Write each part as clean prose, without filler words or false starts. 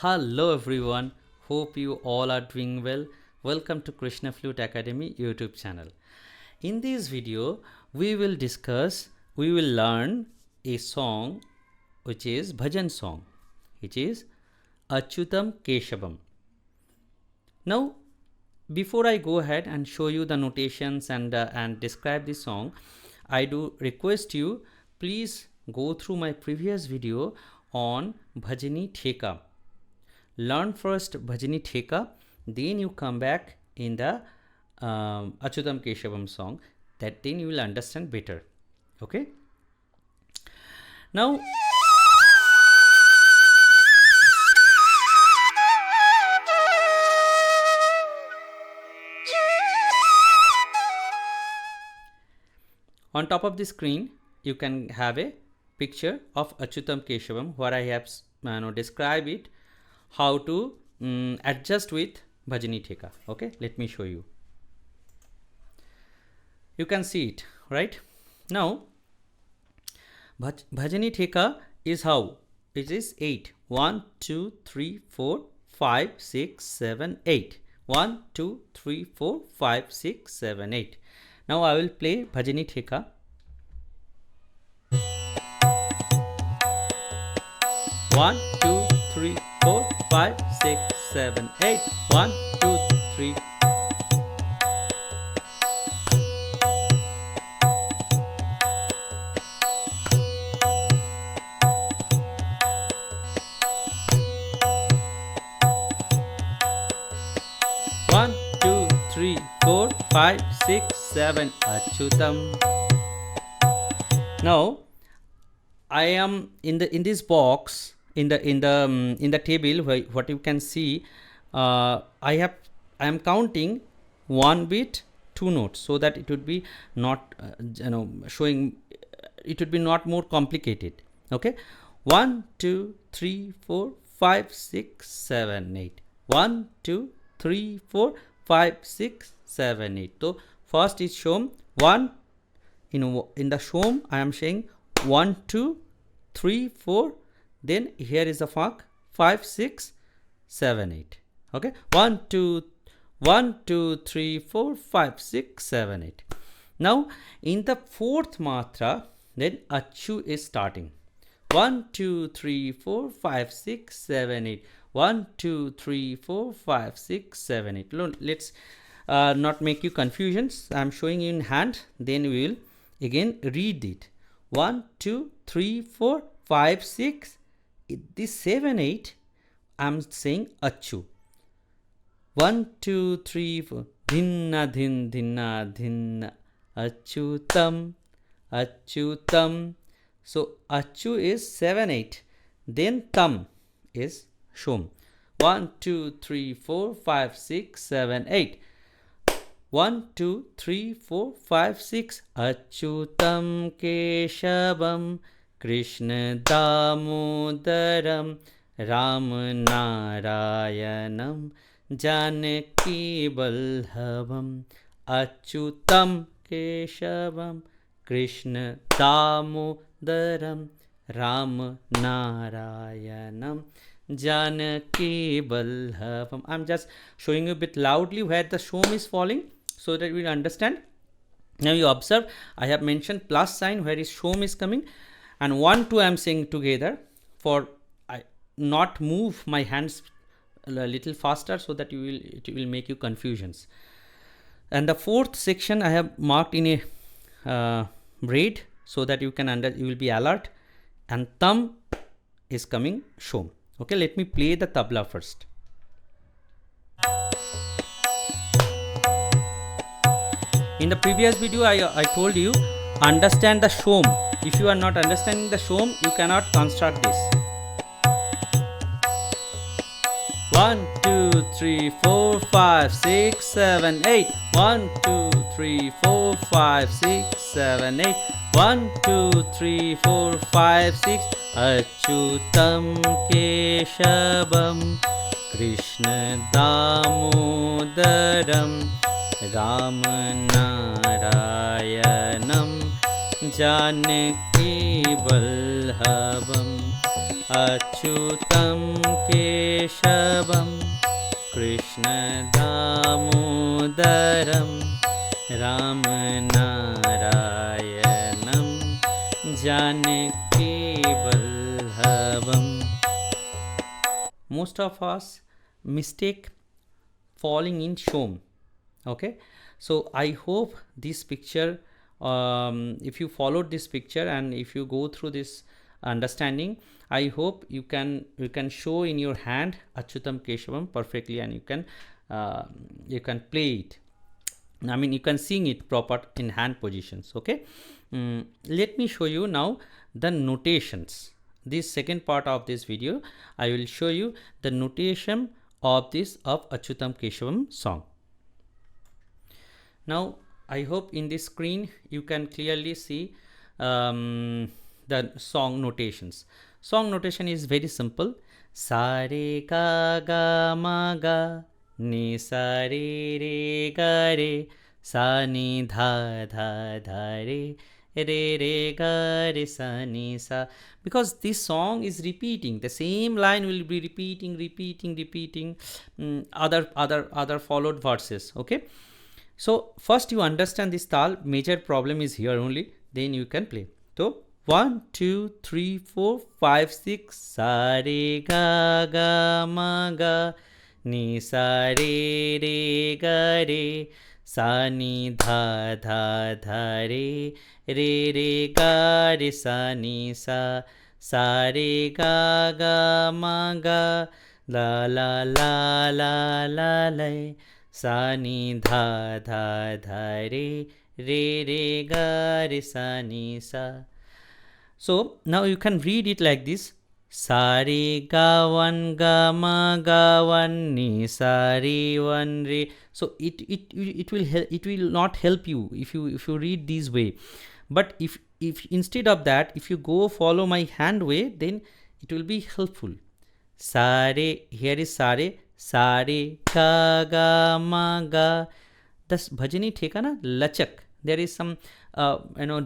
Hello everyone, hope you all are doing well. Welcome to Krishna Flute Academy YouTube channel. In this video, we will learn a song which is bhajan song, which is Achyutam Keshavam. Now, before I go ahead and show you the notations and describe the song, I do request you please go through my previous video on Bhajani Theka. Learn first Bhajani Theka, then you come back in the Achyutam Keshavam song. That then you will understand better. Okay. Now, on top of the screen, you can have a picture of Achyutam Keshavam where I have described it how to adjust with Bhajani Theka. Okay, let me show you. You can see it, right? Now, Bhajani Theka is how? It is 8. 1, 2, 3, 4, 5, 6, 7, 8. 1, 2, 3, 4, 5, 6, 7, 8. Now I will play Bhajani Theka. 1, 2, 3, 4, 5, 6, 7, 8. 1, 2, 3. One, two, three, 4, 5, 6, 7. Achyutam. Now I am in this box. In the table where what you can see, I am counting one beat, two notes, so that it would be not showing. It would be not more complicated. Okay, 1, 2, 3, 4, 5, 6, 7, 8. 1, 2, 3, 4, 5, 6, 7, 8. So first is shom 1. In the shom I am saying 1, 2, 3, 4. Then here is the funk 5, 6, 7, 8. Okay, 1, 2, 3, 4, 5, 6, 7, 8. Now in the fourth matra, then Achu is starting. 1, 2, 3, 4, 5, 6, 7, 8. 1, 2, 3, 4, 5, 6, 7, 8. Let's not make you confusions. I am showing you in hand. Then we will again read it. 1, 2, 3, 4, 5, 6. This 7, 8, I'm saying Achu. 1, 2, 3, 4. Dhinna, dhin, dhinna, dhinna. Achyutam, Achyutam. So Achu is 7, 8. Then Tam is Shom. 1, 2, 3, 4, 5, 6, 7, 8. 1, 2, 3, 4, 5, 6. Achyutam Keshavam Krishna Damodaram Ram Narayanam Janaki Balhavam Achyutam Keshavam Krishna Damodaram Ram Narayanam Janaki Balhavam. I'm just showing you a bit loudly where the shom is falling so that we understand. Now you observe I have mentioned plus sign where is shom is coming, and 1, 2 I am saying together for I not move my hands a little faster so that it will make you confusions. And the fourth section I have marked in a braid so that you will be alert. And Tam is coming shom. Okay, let me play the tabla first. In the previous video I told you understand the shom. If you are not understanding the shom, you cannot construct this. 1, 2, 3, 4, 5, 6, 7, 8. 1, 2, 3, 4, 5, 6, 7, 8. 1, 2, 3, 4, 5, 6. Achyutam Keshavam Krishna Damodaram Ram Narayanam Janaki Balhavam Achyutam Keshavam Krishna Damodaram Ram Narayanam Janaki Vallabham. Most of us mistake falling in shom. Okay, so I hope this picture, if you followed this picture and if you go through this understanding, I hope you can show in your hand Achyutam Keshavam perfectly, and you can play it. I mean, you can sing it proper in hand positions. Okay, let me show you now the notations. This second part of this video, I will show you the notation of this of Achyutam Keshavam song. Now I hope in this screen you can clearly see the song notations. Song notation is very simple. Sa re ga ga ma ga ni sa re re ga re sa ni dha dha dha re re re ga re sa ni sa. Because this song is repeating, the same line will be repeating other followed verses. Okay, so first you understand this tal, major problem is here only, then you can play. So 1 2 3 4 5 6 sa re ga ga ma ga ni sa re re ga re sa ni dha dha dha re re re ga re sa ni sa re ga ga ma ga la la la la la la sa ni dha dha dha re re ga re sa ni sa. So now you can read it like this. Sa re ga one ga ma ga one ni sa re one re. So it will not help you if you read this way. But if instead of that, if you go follow my hand way, then it will be helpful. Sa re, here is sa re ga ga ma ga. This bhajani theka na lachak. There is some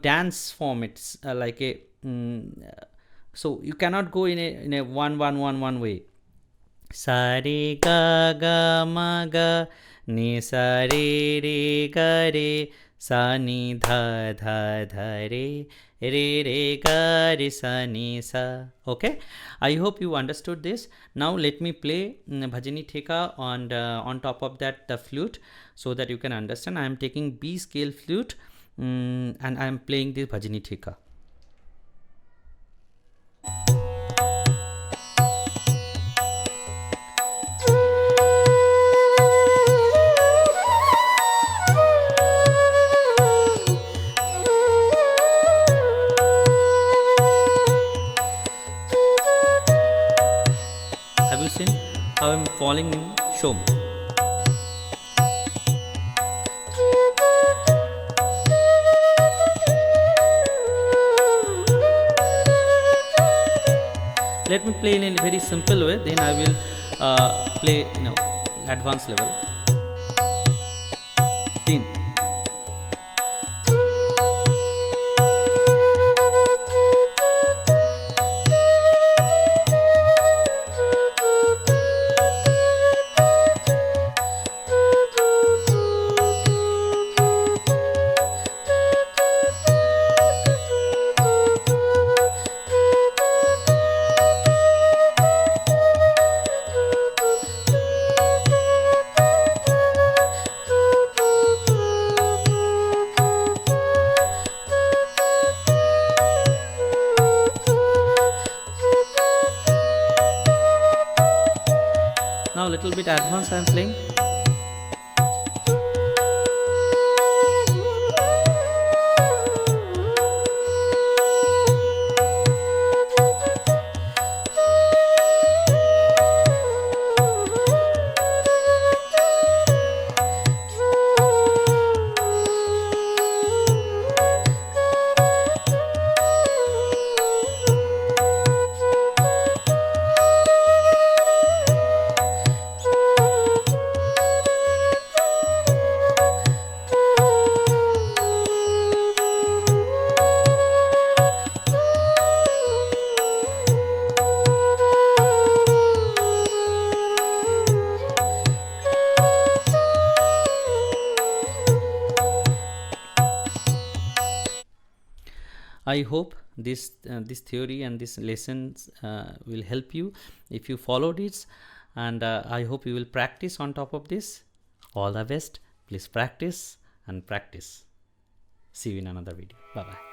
dance form. It's like a so you cannot go in a one way. Sa re ga ga ma ga ni sa re re ga re sa ni dha dha dha re re ga re sa ni sa. Okay, I hope you understood this. Now let me play bhajani theka on top of that the flute, so that you can understand. I am taking B scale flute and I am playing this bhajani theka. Have you seen how I am falling in shom? Let me play in a very simple way, then I will play advanced level. 3. Now a little bit advanced I am playing. I hope this theory and this lessons will help you if you followed it, and I hope you will practice on top of this. All the best. Please practice and practice. See you in another video. Bye bye.